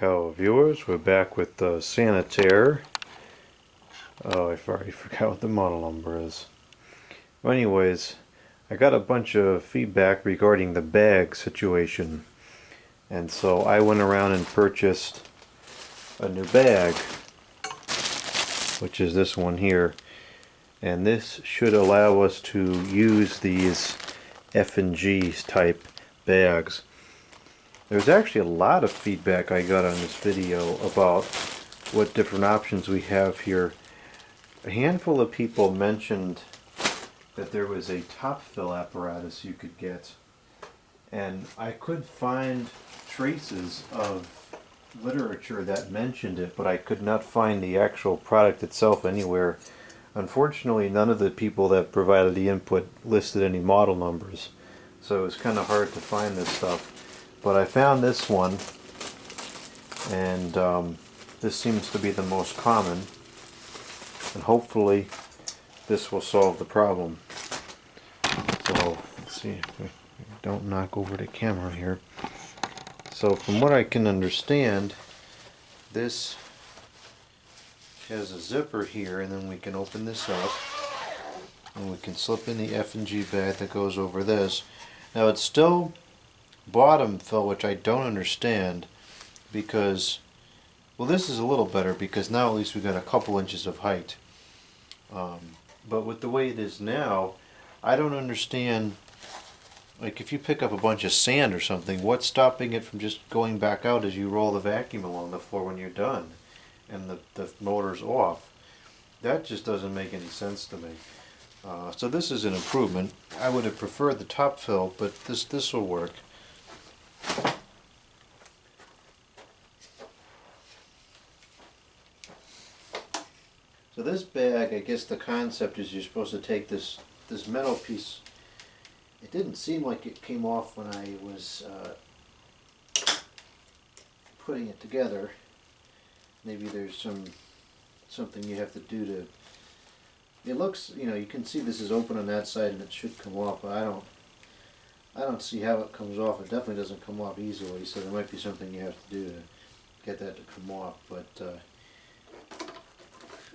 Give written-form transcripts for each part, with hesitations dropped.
Hello viewers, we're back with the Sanitaire. Oh, I already forgot what the model number is. Well, anyways, I got a bunch of feedback regarding the bag situation. And so I went around and purchased a new bag, which is this one here. And this should allow us to use these F&G type bags. There's actually a lot of feedback I got on this video about what different options we have here. A handful of people mentioned that there was a top fill apparatus you could get, and I could find traces of literature that mentioned it, but I could not find the actual product itself anywhere. Unfortunately, none of the people that provided the input listed any model numbers, so it was kind of hard to find this stuff. But I found this one, and this seems to be the most common, and hopefully this will solve the problem. So let's see if we don't knock over the camera here. So from what I can understand, this has a zipper here, and then we can open this up and we can slip in the F&G bag that goes over this. Now it's still bottom fill, which I don't understand, because, well, this is a little better because now at least we got a couple inches of height. But with the way it is now, I don't understand, like if you pick up a bunch of sand or something, what's stopping it from just going back out as you roll the vacuum along the floor when you're done and the motor's off? That just doesn't make any sense to me. So this is an improvement. I would have preferred the top fill, but this will work. So this bag, I guess the concept is you're supposed to take this metal piece. It didn't seem like it came off when I was putting it together. Maybe there's something you have to do to. It looks, you can see this is open on that side and it should come off, but I don't see how it comes off. It definitely doesn't come off easily, so there might be something you have to do to get that to come off. But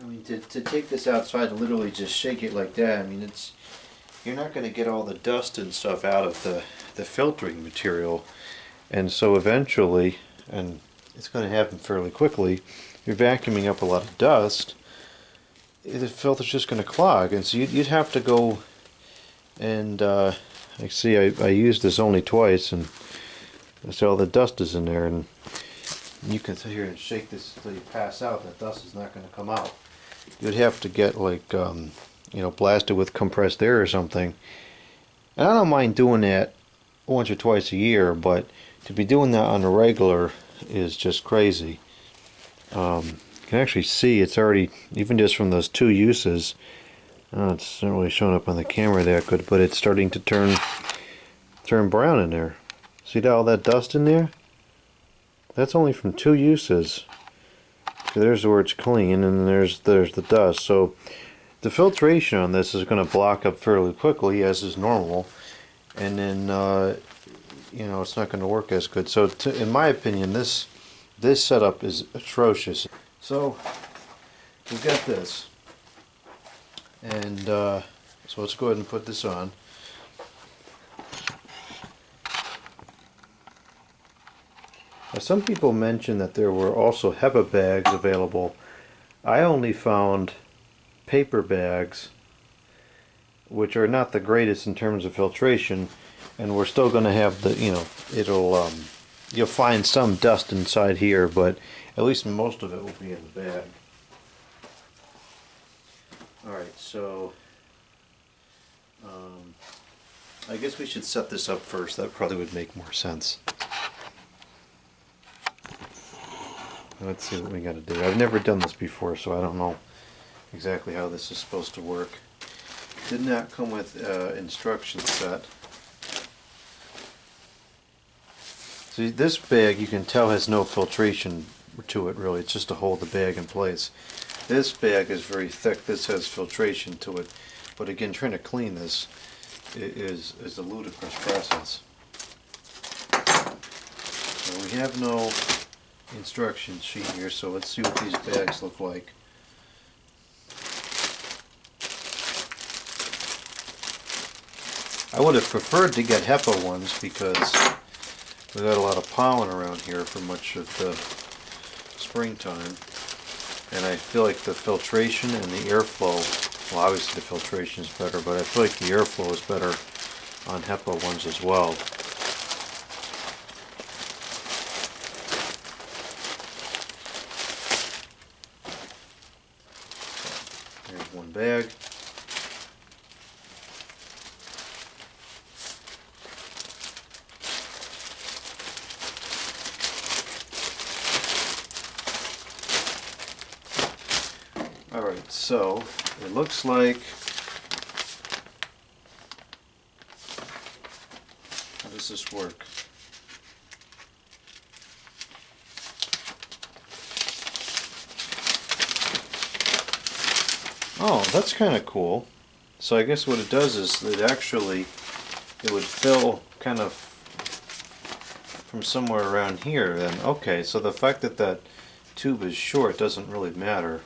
I mean, to take this outside and literally just shake it like that, I mean, you're not going to get all the dust and stuff out of the filtering material, and so eventually, and it's going to happen fairly quickly, you're vacuuming up a lot of dust. The filter's just going to clog, and so you'd have to go and like, see, I used this only twice, and so all the dust is in there, and you can sit here and shake this until you pass out. That dust is not going to come out. You'd have to get like blasted with compressed air or something. And I don't mind doing that once or twice a year, but to be doing that on a regular is just crazy. You can actually see it's already, even just from those two uses, it's not really showing up on the camera that good, but it's starting to turn brown in there. See all that dust in there? That's only from two uses. So there's where it's clean, and there's the dust. So the filtration on this is going to block up fairly quickly, as is normal, and then it's not going to work as good. So in my opinion, this setup is atrocious. So we've got this, and so let's go ahead and put this on. Now, some people mentioned that there were also HEPA bags available. I only found paper bags, which are not the greatest in terms of filtration, and we're still going to have the, you'll find some dust inside here, but at least most of it will be in the bag. Alright, so I guess we should set this up first. That probably would make more sense. Let's see what we got to do. I've never done this before, so I don't know exactly how this is supposed to work. Did not come with instruction set. See, this bag, you can tell, has no filtration to it really. It's just to hold the bag in place. This bag is very thick. This has filtration to it. But again, trying to clean this is a ludicrous process. So we have no instruction sheet here, so let's see what these bags look like. I would have preferred to get HEPA ones because we got a lot of pollen around here for much of the springtime, and I feel like the filtration and the airflow, well obviously the filtration is better, but I feel like the airflow is better on HEPA ones as well. There's one bag. Alright, so it looks like, how does this work? Oh, that's kind of cool. So I guess what it does is it would fill kind of from somewhere around here then. Okay, so the fact that that tube is short doesn't really matter.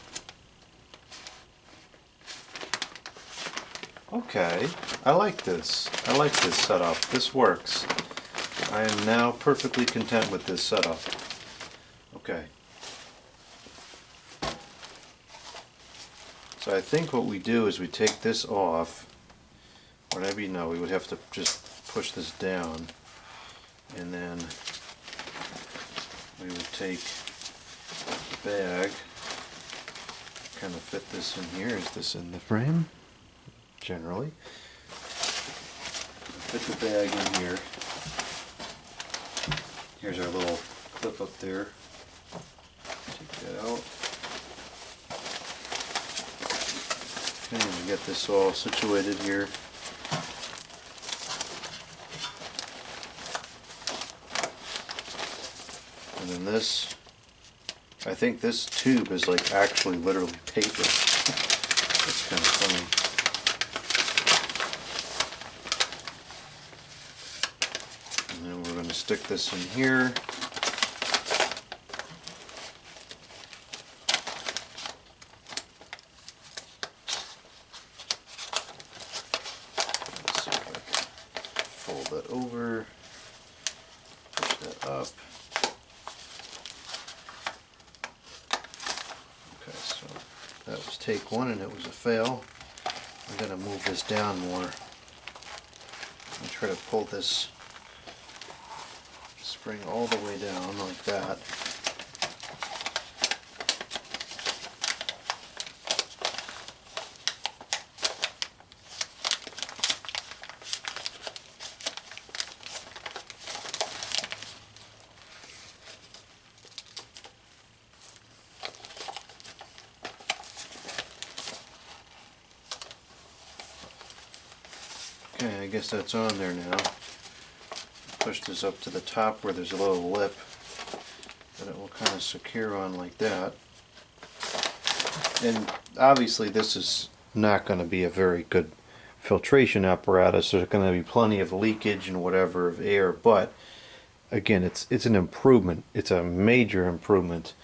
Okay, I like this. I like this setup. This works. I am now perfectly content with this setup. Okay. So I think what we do is we take this off, or maybe no, we would have to just push this down, and then we would take the bag, kind of fit this in here. Is this in the frame? Generally. Fit the bag in here. Here's our little clip up there. Take that out. Okay, we get this all situated here. And then this, I think this tube is like actually literally paper. That's kind of funny. And then we're going to stick this in here. Let's see if I can fold that over, push that up. Okay, so that was take one and it was a fail. I'm going to move this down more and try to pull this spring all the way down like that. Okay, I guess that's on there now. Push this up to the top where there's a little lip that it will kind of secure on like that. And obviously this is not going to be a very good filtration apparatus. There's going to be plenty of leakage and whatever of air, but again, it's an improvement. It's a major improvement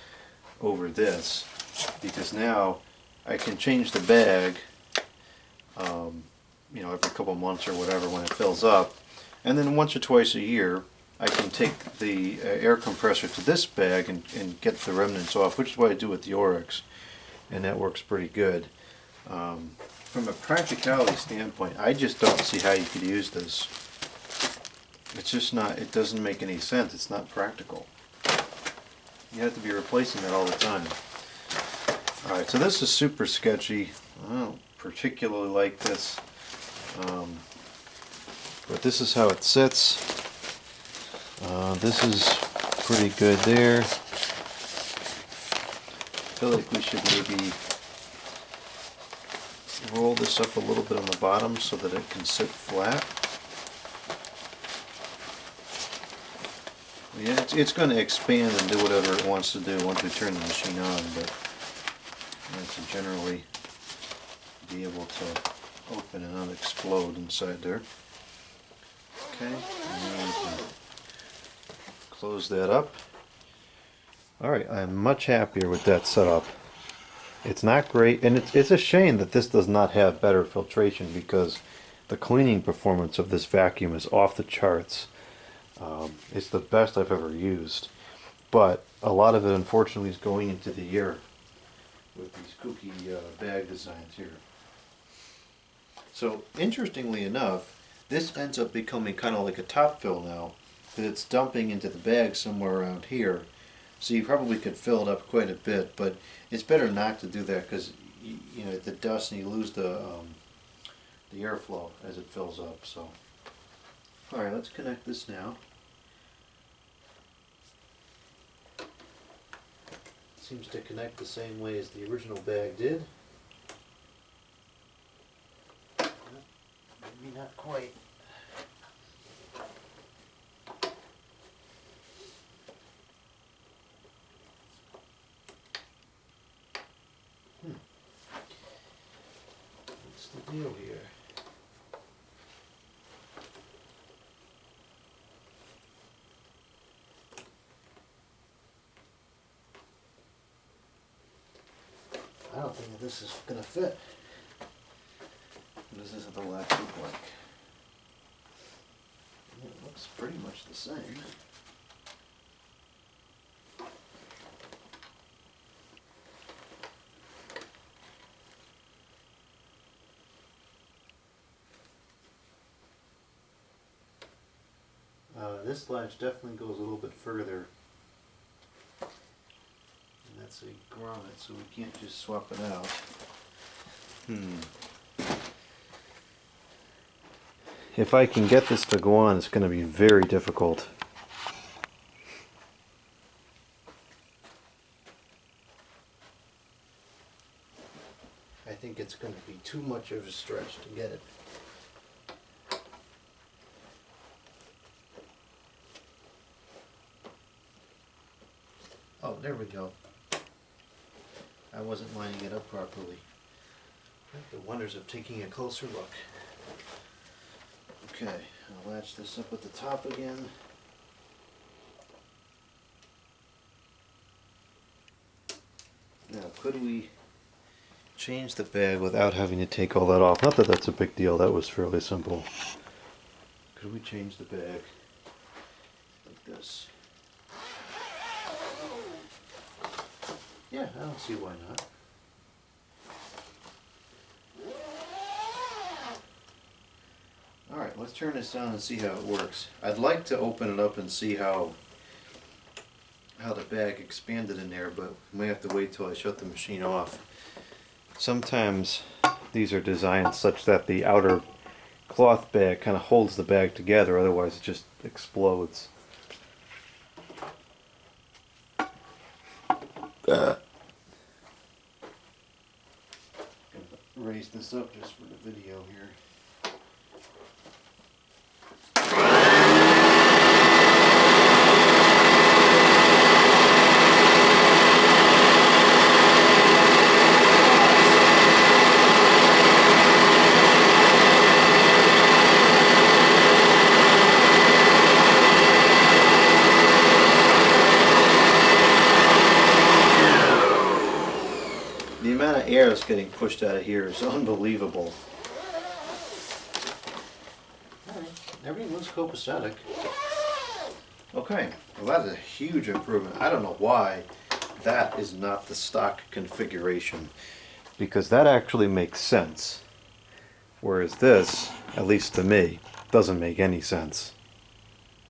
over this, because now I can change the bag you know, every couple months or whatever when it fills up, and then once or twice a year I can take the air compressor to this bag and get the remnants off, which is what I do with the Oryx, and that works pretty good. From a practicality standpoint, I just don't see how you could use this. It's just not, it doesn't make any sense. It's not practical. You have to be replacing it all the time. Alright, so this is super sketchy. I don't particularly like this. But this is how it sits. This is pretty good there. I feel like we should maybe roll this up a little bit on the bottom so that it can sit flat. Yeah, it's going to expand and do whatever it wants to do once we turn the machine on, but to generally be able to open and not explode inside there. Okay, and we can close that up. Alright, I'm much happier with that setup. It's not great, and it's a shame that this does not have better filtration because the cleaning performance of this vacuum is off the charts. It's the best I've ever used, but a lot of it unfortunately is going into the air with these kooky bag designs here. So interestingly enough, this ends up becoming kind of like a top fill now, because it's dumping into the bag somewhere around here. So you probably could fill it up quite a bit, but it's better not to do that because you know the dust and you lose the airflow as it fills up. So, all right, let's connect this now. Seems to connect the same way as the original bag did. Maybe not quite. What's the deal here? I don't think that this is going to fit. What does this other latch look like? It looks pretty much the same. This latch definitely goes a little bit further. And that's a grommet, so we can't just swap it out. If I can get this to go on, it's going to be very difficult. I think it's going to be too much of a stretch to get it. Oh, there we go. I wasn't lining it up properly. The wonders of taking a closer look. Okay, I'll latch this up at the top again. Now, could we change the bag without having to take all that off? Not that that's a big deal, that was fairly simple. Could we change the bag like this? Yeah, I don't see why not. Alright, let's turn this on and see how it works. I'd like to open it up and see how the bag expanded in there, but we may have to wait till I shut the machine off. Sometimes these are designed such that the outer cloth bag kind of holds the bag together, otherwise it just explodes. Raise this up just for the video here. The amount of air that's getting pushed out of here is unbelievable. Alright, everything looks copacetic. Okay, well that's a huge improvement. I don't know why that is not the stock configuration, because that actually makes sense. Whereas this, at least to me, doesn't make any sense.